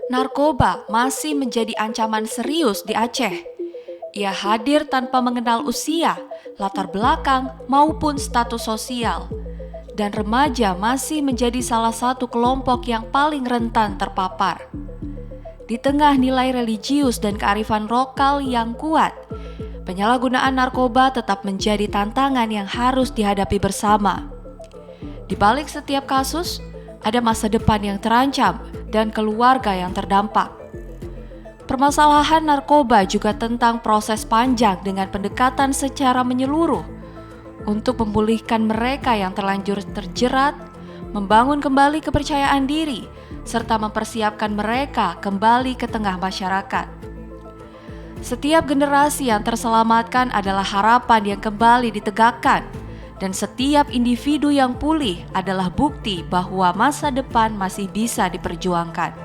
Narkoba masih menjadi ancaman serius di Aceh. Ia hadir tanpa mengenal usia, latar belakang, maupun status sosial. Dan remaja masih menjadi salah satu kelompok yang paling rentan terpapar. Di tengah nilai religius dan kearifan lokal yang kuat, penyalahgunaan narkoba tetap menjadi tantangan yang harus dihadapi bersama. Di balik setiap kasus, ada masa depan yang terancam dan keluarga yang terdampak. Permasalahan narkoba juga tentang proses panjang dengan pendekatan secara menyeluruh untuk memulihkan mereka yang terlanjur terjerat, membangun kembali kepercayaan diri, serta mempersiapkan mereka kembali ke tengah masyarakat. Setiap generasi yang terselamatkan adalah harapan yang kembali ditegakkan, dan setiap individu yang pulih adalah bukti bahwa masa depan masih bisa diperjuangkan.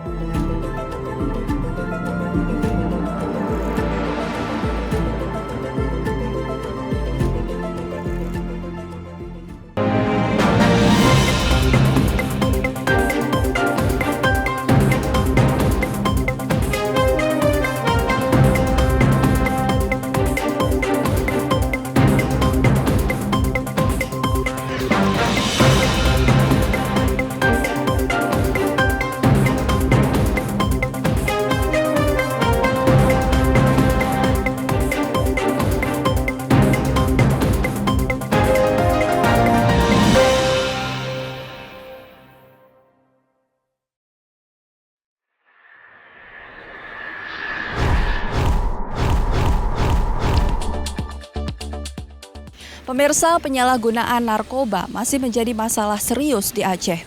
Pemirsa, penyalahgunaan narkoba masih menjadi masalah serius di Aceh.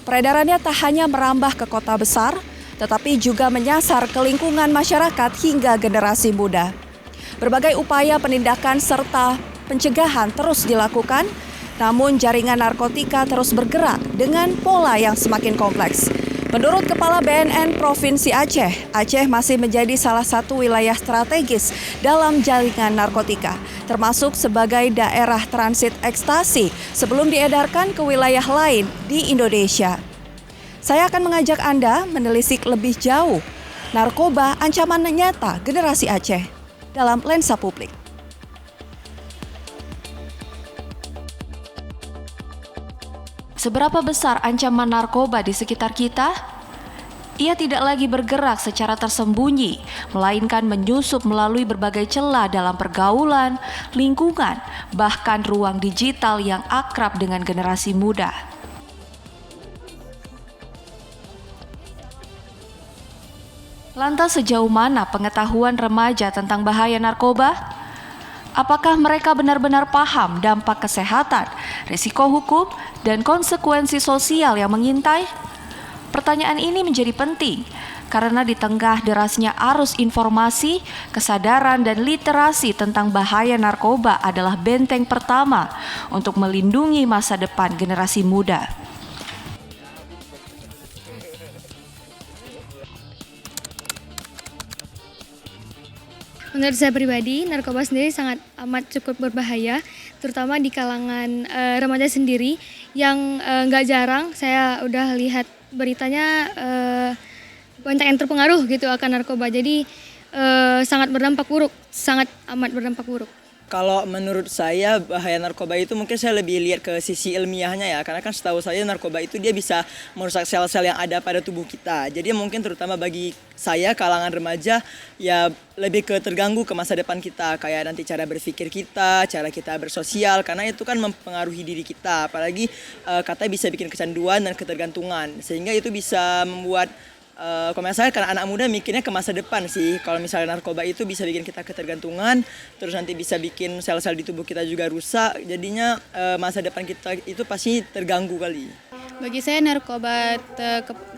Peredarannya tak hanya merambah ke kota besar, tetapi juga menyasar ke lingkungan masyarakat hingga generasi muda. Berbagai upaya penindakan serta pencegahan terus dilakukan, namun jaringan narkotika terus bergerak dengan pola yang semakin kompleks. Menurut Kepala BNN Provinsi Aceh, Aceh masih menjadi salah satu wilayah strategis dalam jaringan narkotika, termasuk sebagai daerah transit ekstasi sebelum diedarkan ke wilayah lain di Indonesia. Saya akan mengajak Anda menelisik lebih jauh narkoba ancaman nyata generasi Aceh dalam lensa publik. Seberapa besar ancaman narkoba di sekitar kita? Ia tidak lagi bergerak secara tersembunyi, melainkan menyusup melalui berbagai celah dalam pergaulan, lingkungan, bahkan ruang digital yang akrab dengan generasi muda. Lantas sejauh mana pengetahuan remaja tentang bahaya narkoba? Apakah mereka benar-benar paham dampak kesehatan, risiko hukum, dan konsekuensi sosial yang mengintai? Pertanyaan ini menjadi penting karena di tengah derasnya arus informasi, kesadaran dan literasi tentang bahaya narkoba adalah benteng pertama untuk melindungi masa depan generasi muda. Menurut saya pribadi, narkoba sendiri sangat amat cukup berbahaya, terutama di kalangan remaja sendiri yang nggak jarang saya udah lihat beritanya banyak yang terpengaruh gitu akan narkoba. Jadi sangat berdampak buruk, sangat amat berdampak buruk. Kalau menurut saya bahaya narkoba itu mungkin saya lebih lihat ke sisi ilmiahnya ya. Karena kan setahu saya narkoba itu dia bisa merusak sel-sel yang ada pada tubuh kita. Jadi mungkin terutama bagi saya kalangan remaja ya lebih ke terganggu ke masa depan kita. Kayak nanti cara berpikir kita, cara kita bersosial. Karena itu kan mempengaruhi diri kita. Apalagi katanya bisa bikin kecanduan dan ketergantungan. Sehingga itu bisa membuat kalau misalnya karena anak muda mikirnya ke masa depan sih. Kalau misalnya narkoba itu bisa bikin kita ketergantungan, terus nanti bisa bikin sel-sel di tubuh kita juga rusak. Jadinya masa depan kita itu pasti terganggu kali. Bagi saya narkoba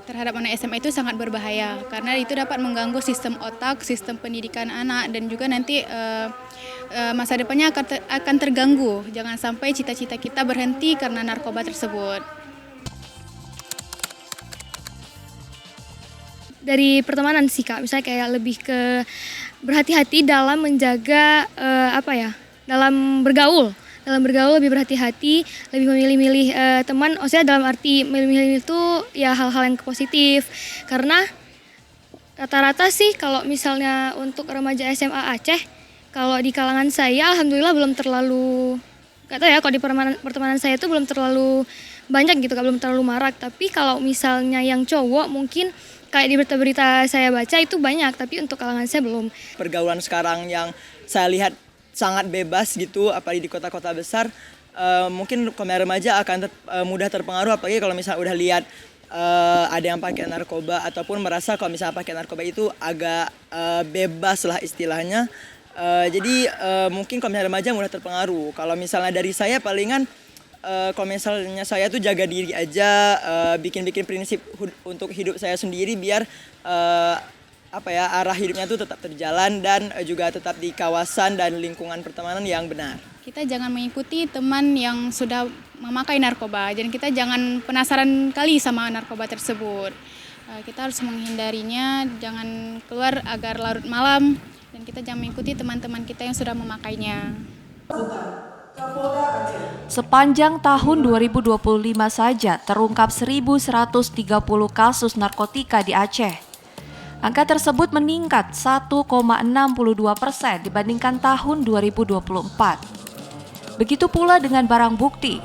terhadap anak SMA itu sangat berbahaya karena itu dapat mengganggu sistem otak, sistem pendidikan anak dan juga nanti masa depannya akan terganggu. Jangan sampai cita-cita kita berhenti karena narkoba tersebut. Dari pertemanan sih Kak, misalnya kayak lebih ke berhati-hati dalam menjaga dalam bergaul lebih berhati-hati, lebih memilih-milih teman. Maksudnya dalam arti milih-milih itu ya hal-hal yang positif, karena Rata-rata sih kalau misalnya untuk remaja SMA Aceh, kalau di kalangan saya alhamdulillah belum terlalu, nggak tahu ya, kalau di pertemanan saya itu belum terlalu banyak gitu, belum terlalu marak. Tapi kalau misalnya yang cowok mungkin kayak di berita-berita saya baca itu banyak, tapi untuk kalangan saya belum. Pergaulan sekarang yang saya lihat sangat bebas gitu, apalagi di kota-kota besar, mungkin kaum remaja akan mudah terpengaruh, apalagi kalau misalnya udah lihat ada yang pakai narkoba ataupun merasa kalau misalnya pakai narkoba itu agak bebas lah istilahnya. Jadi mungkin kaum remaja mudah terpengaruh. Kalau misalnya dari saya palingan kalau misalnya saya tuh jaga diri aja, bikin prinsip untuk hidup saya sendiri biar arah hidupnya tuh tetap terjalan dan juga tetap di kawasan dan lingkungan pertemanan yang benar. Kita jangan mengikuti teman yang sudah memakai narkoba, dan kita jangan penasaran kali sama narkoba tersebut. Kita harus menghindarinya, jangan keluar agar larut malam, dan kita jangan mengikuti teman-teman kita yang sudah memakainya. Sepanjang tahun 2025 saja terungkap 1.130 kasus narkotika di Aceh. Angka tersebut meningkat 1,62% dibandingkan tahun 2024. Begitu pula dengan barang bukti.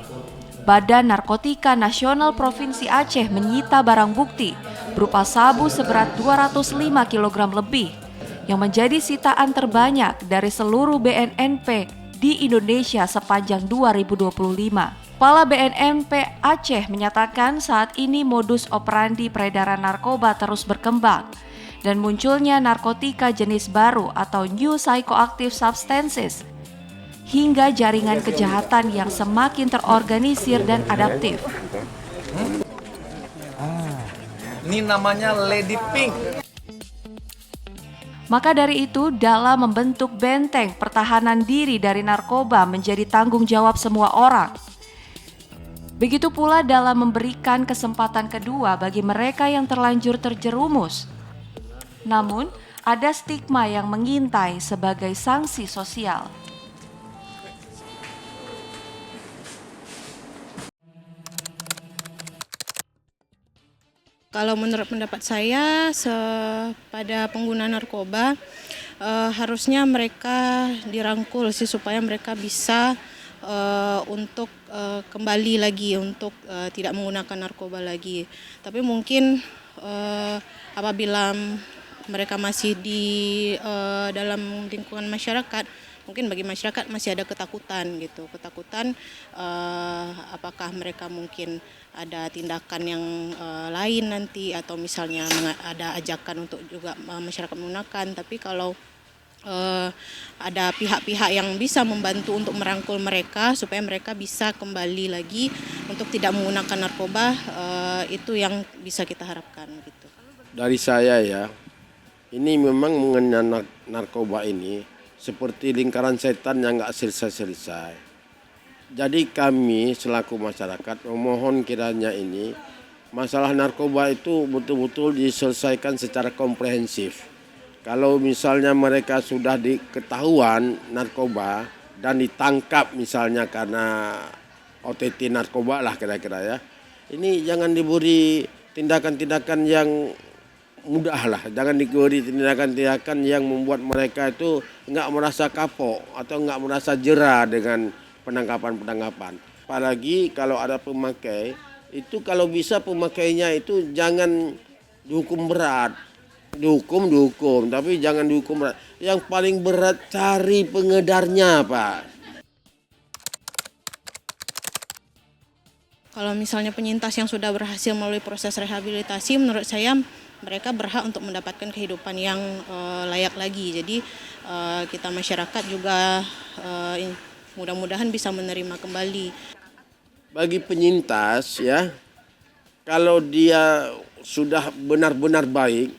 Badan Narkotika Nasional Provinsi Aceh menyita barang bukti berupa sabu seberat 205 kg lebih yang menjadi sitaan terbanyak dari seluruh BNNP di Indonesia sepanjang 2025. Kepala BNNP Aceh menyatakan saat ini modus operandi peredaran narkoba terus berkembang dan munculnya narkotika jenis baru atau new psychoactive substances hingga jaringan kejahatan yang semakin terorganisir dan adaptif. Ini namanya Lady Pink. Maka dari itu, dalam membentuk benteng pertahanan diri dari narkoba menjadi tanggung jawab semua orang. Begitu pula dalam memberikan kesempatan kedua bagi mereka yang terlanjur terjerumus. Namun, ada stigma yang mengintai sebagai sanksi sosial. Kalau menurut pendapat saya, pada pengguna narkoba harusnya mereka dirangkul sih supaya mereka bisa untuk kembali lagi untuk tidak menggunakan narkoba lagi. Tapi mungkin apabila mereka masih di dalam lingkungan masyarakat, mungkin bagi masyarakat masih ada ketakutan gitu, apakah mereka mungkin ada tindakan yang lain nanti atau misalnya ada ajakan untuk juga masyarakat menggunakan. Tapi kalau ada pihak-pihak yang bisa membantu untuk merangkul mereka supaya mereka bisa kembali lagi untuk tidak menggunakan narkoba, itu yang bisa kita harapkan gitu. Dari saya ya, ini memang mengenai narkoba ini seperti lingkaran setan yang nggak selesai-selesai. Jadi kami selaku masyarakat memohon kiranya ini masalah narkoba itu betul-betul diselesaikan secara komprehensif. Kalau misalnya mereka sudah diketahuan narkoba dan ditangkap misalnya karena OTT narkoba lah kira-kira ya, ini jangan diberi tindakan-tindakan yang mudah lah, jangan diberi tindakan-tindakan yang membuat mereka itu nggak merasa kapok atau nggak merasa jera dengan penangkapan. Apalagi kalau ada pemakai, itu kalau bisa pemakainya itu jangan dihukum berat. Dihukum, tapi jangan dihukum berat. Yang paling berat cari pengedarnya, Pak. Kalau misalnya penyintas yang sudah berhasil melalui proses rehabilitasi, menurut saya mereka berhak untuk mendapatkan kehidupan yang layak lagi. Jadi kita masyarakat juga mudah-mudahan bisa menerima kembali. Bagi penyintas ya, kalau dia sudah benar-benar baik,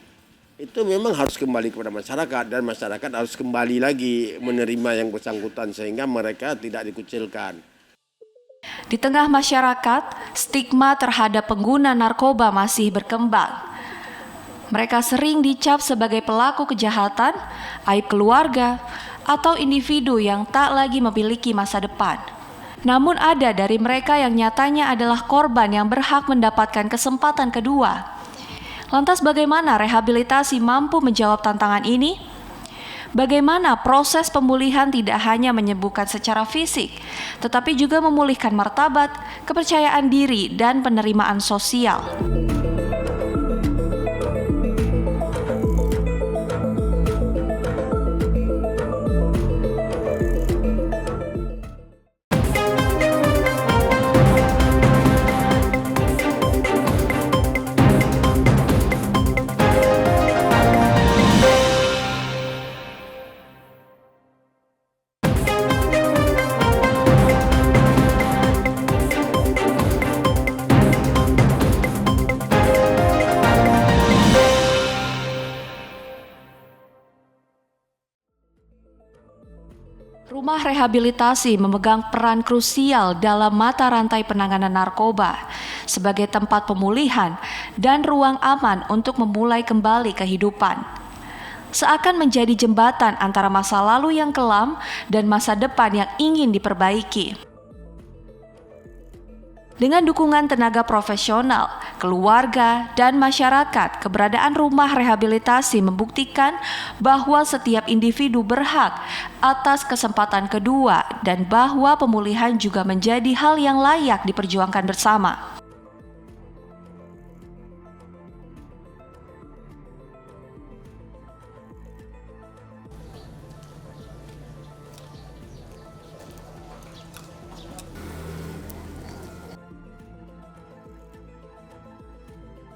itu memang harus kembali kepada masyarakat dan masyarakat harus kembali lagi menerima yang bersangkutan sehingga mereka tidak dikucilkan. Di tengah masyarakat, stigma terhadap pengguna narkoba masih berkembang. Mereka sering dicap sebagai pelaku kejahatan, aib keluarga, atau individu yang tak lagi memiliki masa depan. Namun ada dari mereka yang nyatanya adalah korban yang berhak mendapatkan kesempatan kedua. Lantas bagaimana rehabilitasi mampu menjawab tantangan ini? Bagaimana proses pemulihan tidak hanya menyembuhkan secara fisik, tetapi juga memulihkan martabat, kepercayaan diri, dan penerimaan sosial. Rumah rehabilitasi memegang peran krusial dalam mata rantai penanganan narkoba sebagai tempat pemulihan dan ruang aman untuk memulai kembali kehidupan. Seakan menjadi jembatan antara masa lalu yang kelam dan masa depan yang ingin diperbaiki. Dengan dukungan tenaga profesional, keluarga, dan masyarakat, keberadaan rumah rehabilitasi membuktikan bahwa setiap individu berhak atas kesempatan kedua dan bahwa pemulihan juga menjadi hal yang layak diperjuangkan bersama.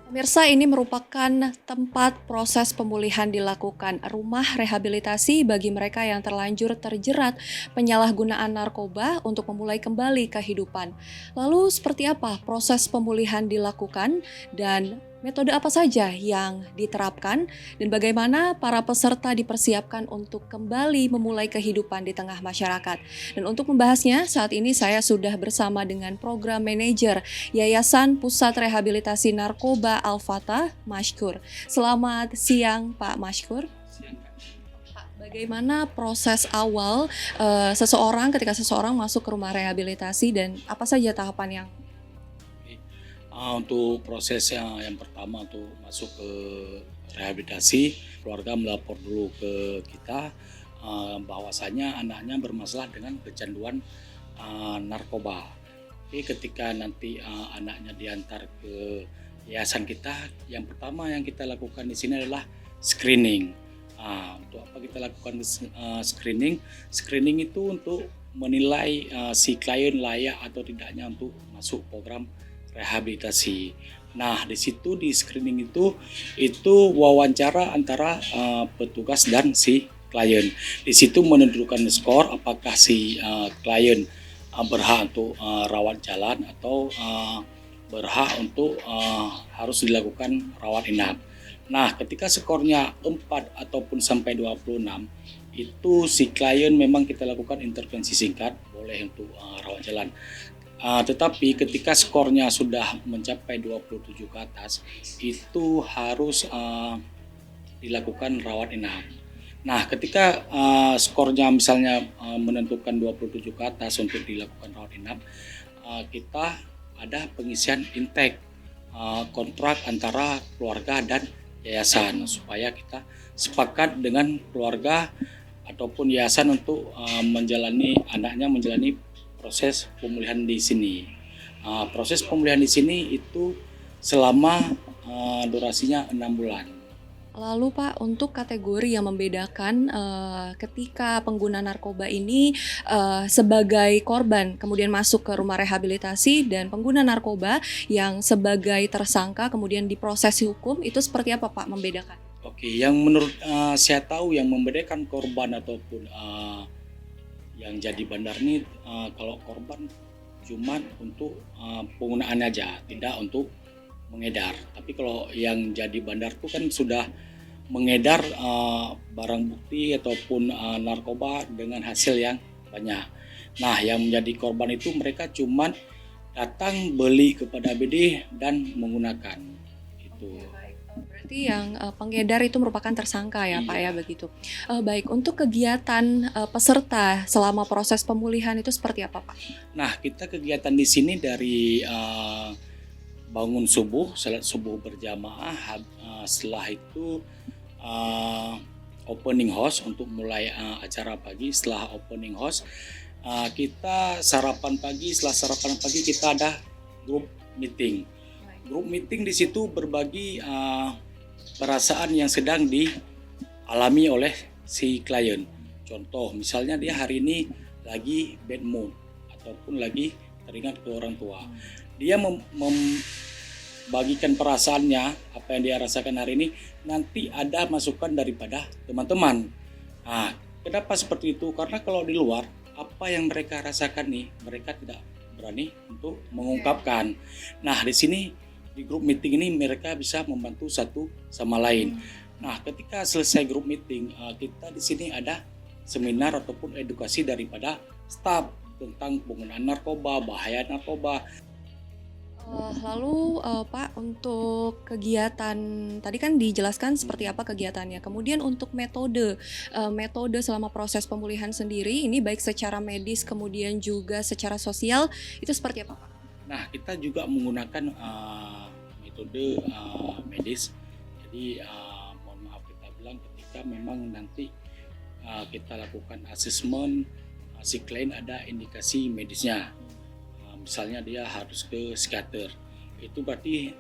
Pemirsa, ini merupakan tempat proses pemulihan dilakukan, rumah rehabilitasi bagi mereka yang terlanjur terjerat penyalahgunaan narkoba untuk memulai kembali kehidupan. Lalu seperti apa proses pemulihan dilakukan dan metode apa saja yang diterapkan dan bagaimana para peserta dipersiapkan untuk kembali memulai kehidupan di tengah masyarakat. Dan untuk membahasnya, saat ini saya sudah bersama dengan Program Manajer Yayasan Pusat Rehabilitasi Narkoba Al-Fatah, Mashkur. Selamat siang Pak Mashkur. Pak, bagaimana proses awal ketika seseorang masuk ke rumah rehabilitasi dan apa saja tahapan yang untuk proses yang pertama untuk masuk ke rehabilitasi, keluarga melapor dulu ke kita bahwasanya anaknya bermasalah dengan kecanduan narkoba. Tapi ketika nanti anaknya diantar ke yayasan kita, yang pertama yang kita lakukan di sini adalah screening. Untuk apa kita lakukan screening? Screening itu untuk menilai si klien layak atau tidaknya untuk masuk program rehabilitasi. Nah, di situ di screening itu wawancara antara petugas dan si klien. Di situ menentukan skor apakah si klien berhak untuk rawat jalan atau berhak untuk harus dilakukan rawat inap. Nah, ketika skornya 4 ataupun sampai 26, itu si klien memang kita lakukan intervensi singkat, boleh untuk rawat jalan. Tetapi ketika skornya sudah mencapai 27 ke atas, itu harus dilakukan rawat inap. Nah, ketika skornya misalnya menentukan 27 ke atas untuk dilakukan rawat inap, kita ada pengisian intake kontrak antara keluarga dan yayasan supaya kita sepakat dengan keluarga ataupun yayasan untuk anaknya menjalani proses pemulihan di sini. Proses pemulihan di sini itu selama durasinya 6 bulan. Lalu Pak, untuk kategori yang membedakan ketika pengguna narkoba ini sebagai korban kemudian masuk ke rumah rehabilitasi dan pengguna narkoba yang sebagai tersangka kemudian diproses hukum, itu seperti apa Pak membedakan? Oke, yang menurut saya tahu yang membedakan korban ataupun yang jadi bandar ini, kalau korban cuma untuk penggunaan aja, tidak untuk mengedar. Tapi kalau yang jadi bandar itu kan sudah mengedar barang bukti ataupun narkoba dengan hasil yang banyak. Nah, yang menjadi korban itu mereka cuma datang beli kepada BD dan menggunakan itu. Berarti yang pengedar itu merupakan tersangka ya Pak ya, begitu. Baik, untuk kegiatan peserta selama proses pemulihan itu seperti apa Pak? Nah, kita kegiatan di sini dari bangun subuh, salat subuh berjamaah. Setelah itu opening house untuk mulai acara pagi. Setelah opening house kita sarapan pagi. Setelah sarapan pagi kita ada grup meeting. Grup meeting di situ berbagi perasaan yang sedang dialami oleh si klien. Contoh, misalnya dia hari ini lagi bad mood ataupun lagi teringat ke orang tua. Dia membagikan perasaannya, apa yang dia rasakan hari ini, nanti ada masukan daripada teman-teman. Kenapa seperti itu? Karena kalau di luar, apa yang mereka rasakan nih, mereka tidak berani untuk mengungkapkan. Nah, di sini di grup meeting ini mereka bisa membantu satu sama lain. Nah, ketika selesai grup meeting, kita di sini ada seminar ataupun edukasi daripada staf tentang penggunaan narkoba, bahaya narkoba. Lalu Pak, untuk kegiatan tadi kan dijelaskan seperti apa kegiatannya. Kemudian untuk metode selama proses pemulihan sendiri ini baik secara medis kemudian juga secara sosial itu seperti apa Pak? Nah, kita juga menggunakan metode medis. Jadi mohon maaf kita bilang ketika memang nanti kita lakukan asesmen si klien ada indikasi medisnya. Misalnya dia harus ke psikiater, itu berarti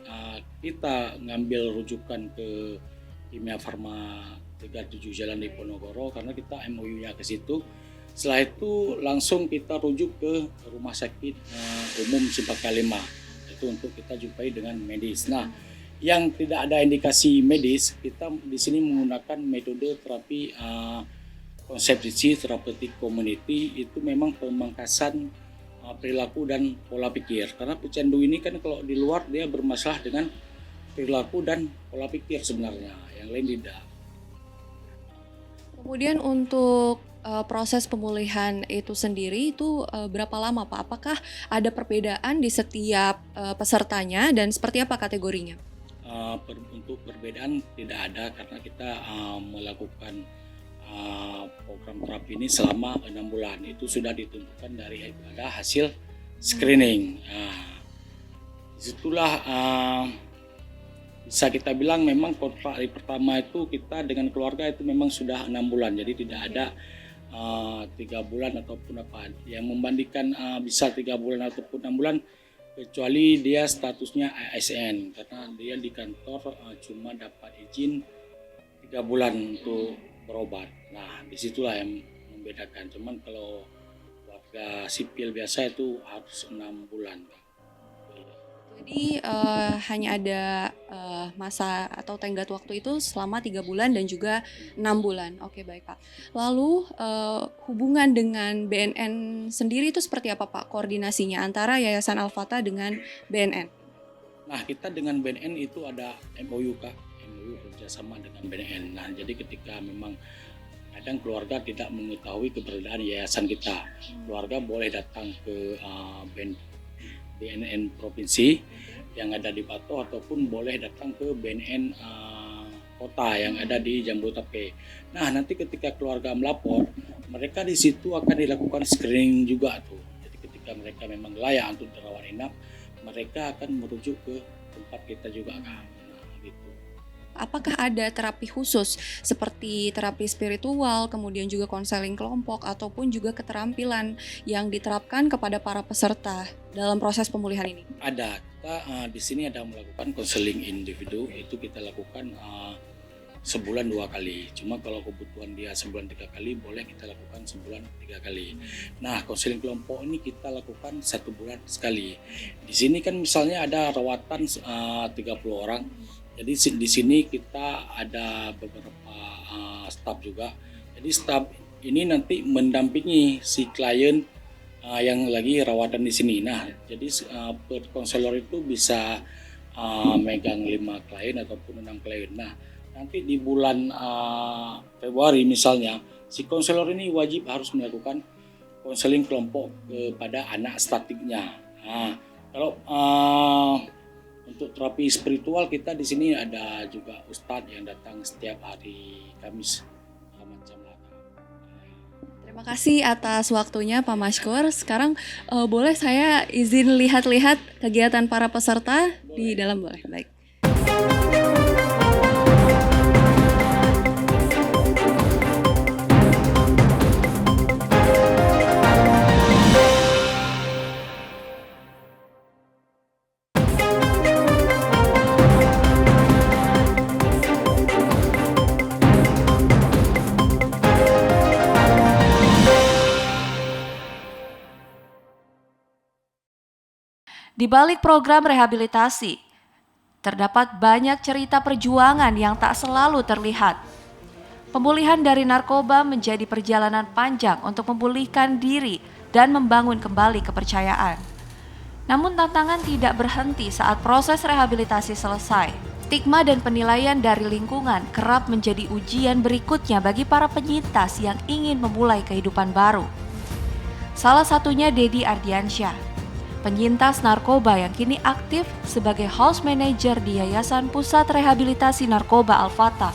kita ngambil rujukan ke Kimia Farma 37 Jalan Diponegoro karena kita MOU-nya ke situ. Setelah itu langsung kita rujuk ke Rumah Sakit Umum Cempaka 5, itu untuk kita jumpai dengan medis. Nah, yang tidak ada indikasi medis, kita di sini menggunakan metode terapi konsepsi terapeutik community, itu memang pemangkasan perilaku dan pola pikir. Karena pecandu ini kan kalau di luar dia bermasalah dengan perilaku dan pola pikir sebenarnya, yang lain tidak. Kemudian untuk proses pemulihan itu sendiri itu berapa lama Pak? Apakah ada perbedaan di setiap pesertanya dan seperti apa kategorinya? Untuk perbedaan tidak ada karena kita melakukan program terapi ini selama 6 bulan. Itu sudah ditentukan dari hasil screening. Disitulah bisa kita bilang memang kontrak hari pertama itu kita dengan keluarga itu memang sudah 6 bulan. Jadi tidak ada 3 bulan ataupun apa. Yang membandingkan bisa 3 bulan ataupun 6 bulan kecuali dia statusnya ASN karena dia di kantor cuma dapat izin 3 bulan untuk berobat. Nah, disitulah yang membedakan. Cuman kalau warga sipil biasa itu harus 6 bulan. Jadi hanya ada masa atau tenggat waktu itu selama 3 bulan dan juga 6 bulan. Oke, baik Pak. Lalu hubungan dengan BNN sendiri itu seperti apa Pak koordinasinya antara Yayasan Al-Fatah dengan BNN? Nah, kita dengan BNN itu ada MOU Kak. MOU kerjasama dengan BNN. Nah, jadi ketika memang kadang keluarga tidak mengetahui keberadaan yayasan kita, keluarga boleh datang ke BNN provinsi yang ada di Patoh ataupun boleh datang ke BNN kota yang ada di Jabodetabek. Nah, nanti ketika keluarga melapor, mereka di situ akan dilakukan screening juga tuh. Jadi ketika mereka memang layak untuk dirawat inap, mereka akan merujuk ke tempat kita juga kan. Apakah ada terapi khusus seperti terapi spiritual, kemudian juga konseling kelompok ataupun juga keterampilan yang diterapkan kepada para peserta dalam proses pemulihan ini? Ada. Kita di sini ada melakukan konseling individu, itu kita lakukan sebulan 2 kali. Cuma kalau kebutuhan dia sebulan 3 kali, boleh kita lakukan sebulan 3 kali. Nah, konseling kelompok ini kita lakukan 1 bulan sekali. Di sini kan misalnya ada rawatan 30 orang. Jadi di sini kita ada beberapa staf juga. Jadi staf ini nanti mendampingi si klien yang lagi rawatan di sini. Nah, jadi per konselor itu bisa megang 5 klien ataupun 6 klien. Nah, nanti di bulan Februari misalnya, si konselor ini wajib harus melakukan konseling kelompok kepada anak statiknya. Nah, kalau untuk terapi spiritual kita di sini ada juga ustadz yang datang setiap hari Kamis macam lah. Terima Terima kasih atas waktunya Pak Mashkur. Sekarang boleh saya izin lihat-lihat kegiatan para peserta di dalam, boleh? Baik. Di balik program rehabilitasi, terdapat banyak cerita perjuangan yang tak selalu terlihat. Pemulihan dari narkoba menjadi perjalanan panjang untuk memulihkan diri dan membangun kembali kepercayaan. Namun tantangan tidak berhenti saat proses rehabilitasi selesai. Stigma dan penilaian dari lingkungan kerap menjadi ujian berikutnya bagi para penyintas yang ingin memulai kehidupan baru. Salah satunya Dedi Ardiansyah, penyintas narkoba yang kini aktif sebagai house manager di Yayasan Pusat Rehabilitasi Narkoba Al-Fatah.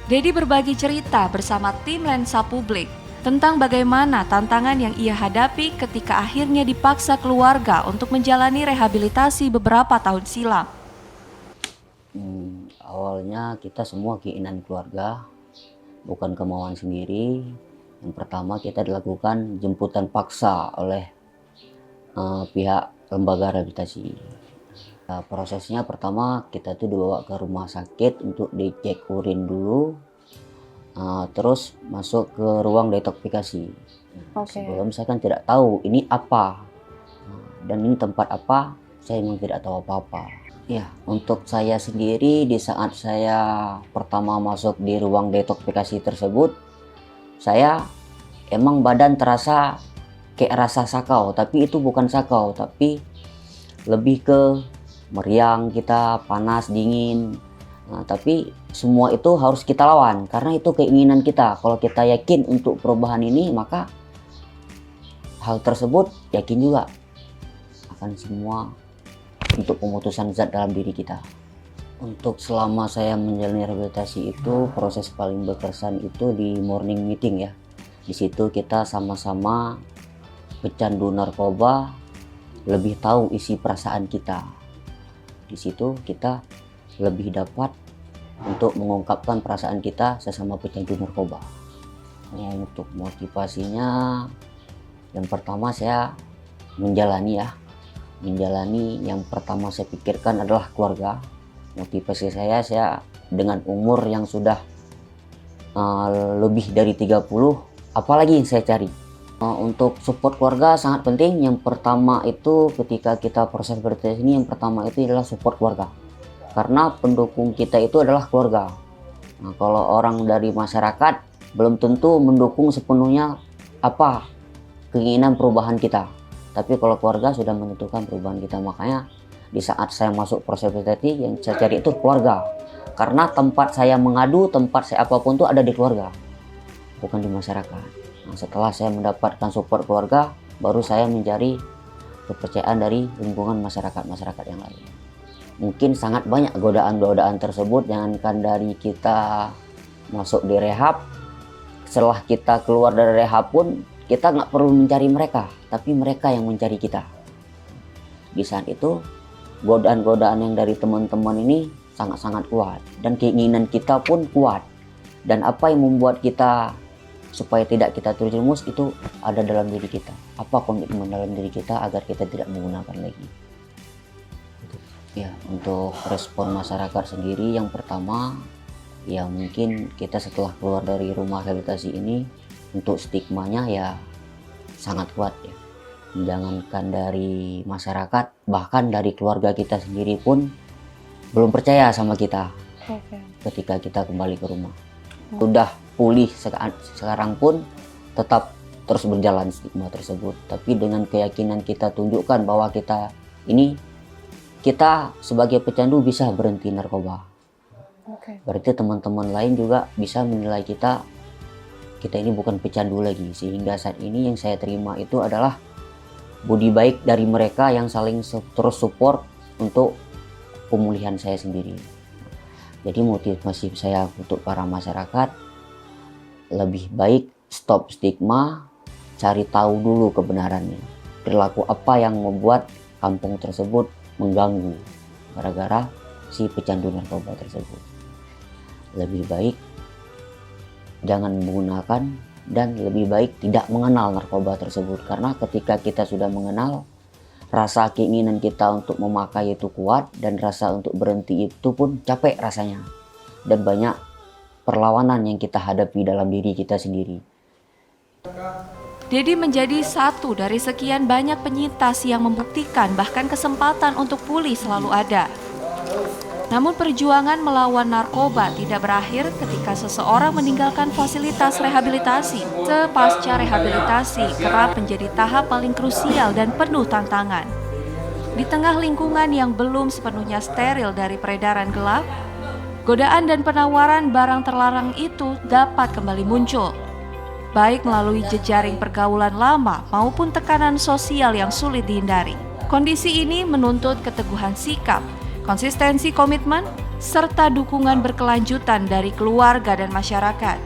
Dedi berbagi cerita bersama tim Lensa Publik tentang bagaimana tantangan yang ia hadapi ketika akhirnya dipaksa keluarga untuk menjalani rehabilitasi beberapa tahun silam. Awalnya kita semua keinginan keluarga, bukan kemauan sendiri. Yang pertama kita dilakukan jemputan paksa oleh pihak lembaga rehabilitasi. Prosesnya pertama kita tuh dibawa ke rumah sakit untuk dicek urin dulu, terus masuk ke ruang detoksifikasi. Sebelum saya kan tidak tahu ini apa dan ini tempat apa, saya memang tidak tahu apa-apa. Ya, untuk saya sendiri di saat saya pertama masuk di ruang detoksifikasi tersebut, saya emang badan terasa kayak rasa sakau, tapi itu bukan sakau, tapi lebih ke meriang kita, panas, dingin. Tapi semua itu harus kita lawan, karena itu keinginan kita. Kalau kita yakin untuk perubahan ini, maka hal tersebut yakin juga akan semua untuk pemutusan zat dalam diri kita. Untuk selama saya menjalani rehabilitasi itu, proses paling berkesan itu di morning meeting ya. Di situ kita sama-sama pecandu narkoba lebih tahu isi perasaan kita. Di situ kita lebih dapat untuk mengungkapkan perasaan kita sesama pecandu narkoba. Untuk motivasinya, yang pertama saya menjalani yang pertama saya pikirkan adalah keluarga. Motivasi saya dengan umur yang sudah lebih dari 30, apalagi yang saya cari. Untuk support keluarga sangat penting. Yang pertama itu ketika kita proses rehabilitasi ini, yang pertama itu adalah support keluarga. Karena pendukung kita itu adalah keluarga. Kalau orang dari masyarakat belum tentu mendukung sepenuhnya apa keinginan perubahan kita. Tapi kalau keluarga sudah menentukan perubahan kita, makanya di saat saya masuk proses rehabilitasi yang saya cari itu keluarga. Karena tempat saya mengadu, tempat saya apapun itu ada di keluarga, bukan di masyarakat. Setelah saya mendapatkan support keluarga, baru saya mencari kepercayaan dari lingkungan masyarakat yang lain. Mungkin sangat banyak godaan-godaan tersebut, jangankan dari kita masuk di rehab, setelah kita keluar dari rehab pun kita nggak perlu mencari mereka, tapi mereka yang mencari kita. Di saat itu godaan-godaan yang dari teman-teman ini sangat-sangat kuat, dan keinginan kita pun kuat. Dan apa yang membuat kita supaya tidak kita terjerumus itu ada dalam diri kita. Apa komitmen dalam diri kita agar kita tidak menggunakan lagi. Ya, untuk respon masyarakat sendiri, yang pertama ya mungkin kita setelah keluar dari rumah rehabilitasi ini, untuk stigmanya ya sangat kuat ya. Jangankan dari masyarakat, bahkan dari keluarga kita sendiri pun belum percaya sama kita. Ketika kita kembali ke rumah. Sudah pulih sekarang pun tetap terus berjalan stigma tersebut. Tapi dengan keyakinan kita tunjukkan bahwa kita sebagai pecandu bisa berhenti narkoba. Berarti teman-teman lain juga bisa menilai kita ini bukan pecandu lagi. Sehingga saat ini yang saya terima itu adalah budi baik dari mereka yang saling terus support untuk pemulihan saya sendiri. Jadi motivasi saya untuk para masyarakat lebih baik stop stigma, cari tahu dulu kebenarannya. Perilaku apa yang membuat kampung tersebut mengganggu gara-gara si pecandu narkoba tersebut. Lebih baik jangan menggunakan dan lebih baik tidak mengenal narkoba tersebut, karena ketika kita sudah mengenal, rasa keinginan kita untuk memakai itu kuat dan rasa untuk berhenti itu pun capek rasanya, dan banyak perlawanan yang kita hadapi dalam diri kita sendiri. Dedi menjadi satu dari sekian banyak penyintas yang membuktikan bahkan kesempatan untuk pulih selalu ada. Namun perjuangan melawan narkoba tidak berakhir ketika seseorang meninggalkan fasilitas rehabilitasi. Pasca rehabilitasi kerap menjadi tahap paling krusial dan penuh tantangan. Di tengah lingkungan yang belum sepenuhnya steril dari peredaran gelap, godaan dan penawaran barang terlarang itu dapat kembali muncul, baik melalui jejaring pergaulan lama maupun tekanan sosial yang sulit dihindari. Kondisi ini menuntut keteguhan sikap, konsistensi komitmen, serta dukungan berkelanjutan dari keluarga dan masyarakat.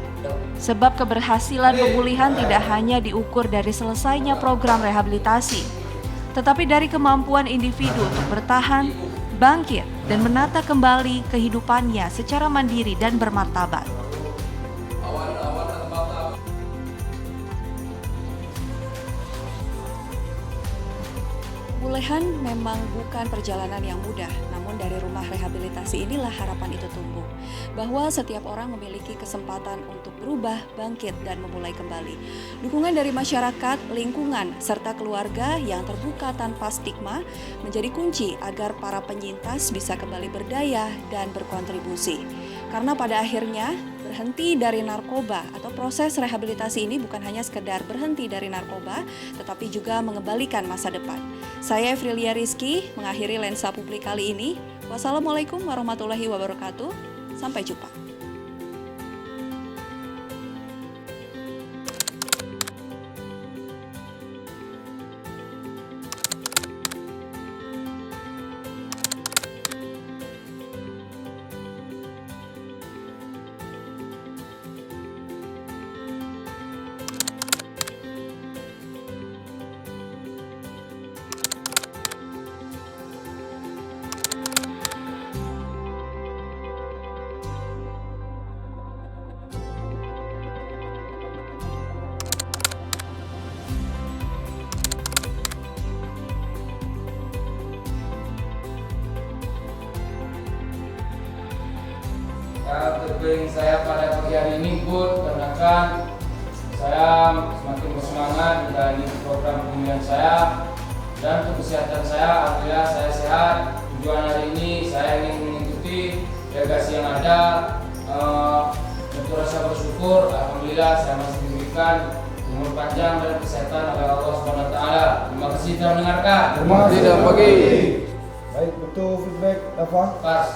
Sebab keberhasilan pemulihan tidak hanya diukur dari selesainya program rehabilitasi, tetapi dari kemampuan individu untuk bertahan, bangkit, dan menata kembali kehidupannya secara mandiri dan bermartabat. Pemulihan memang bukan perjalanan yang mudah, namun dari rumah rehabilitasi inilah harapan itu tumbuh. Bahwa setiap orang memiliki kesempatan untuk berubah, bangkit, dan memulai kembali. Dukungan dari masyarakat, lingkungan, serta keluarga yang terbuka tanpa stigma menjadi kunci agar para penyintas bisa kembali berdaya dan berkontribusi. Karena pada akhirnya, berhenti dari narkoba atau proses rehabilitasi ini bukan hanya sekedar berhenti dari narkoba, tetapi juga mengembalikan masa depan. Saya Evrilia Rizky, mengakhiri Lensa Publik kali ini. Wassalamualaikum warahmatullahi wabarakatuh. Sampai jumpa. Terpilih saya pada pagi hari ini pun karena saya semakin bersemangat menjalani program pemulihan saya, dan untuk kesehatan saya, alhamdulillah saya sehat. Tujuan hari ini saya ingin mengikuti delegasi yang ada. Untuk rasa bersyukur, alhamdulillah saya masih diberikan umur panjang dan kesehatan oleh Allah Subhanahu Wa Taala. Terima kasih telah mendengarkan. Terima kasih dan pagi. Baik, betul feedback Dafa. Pas.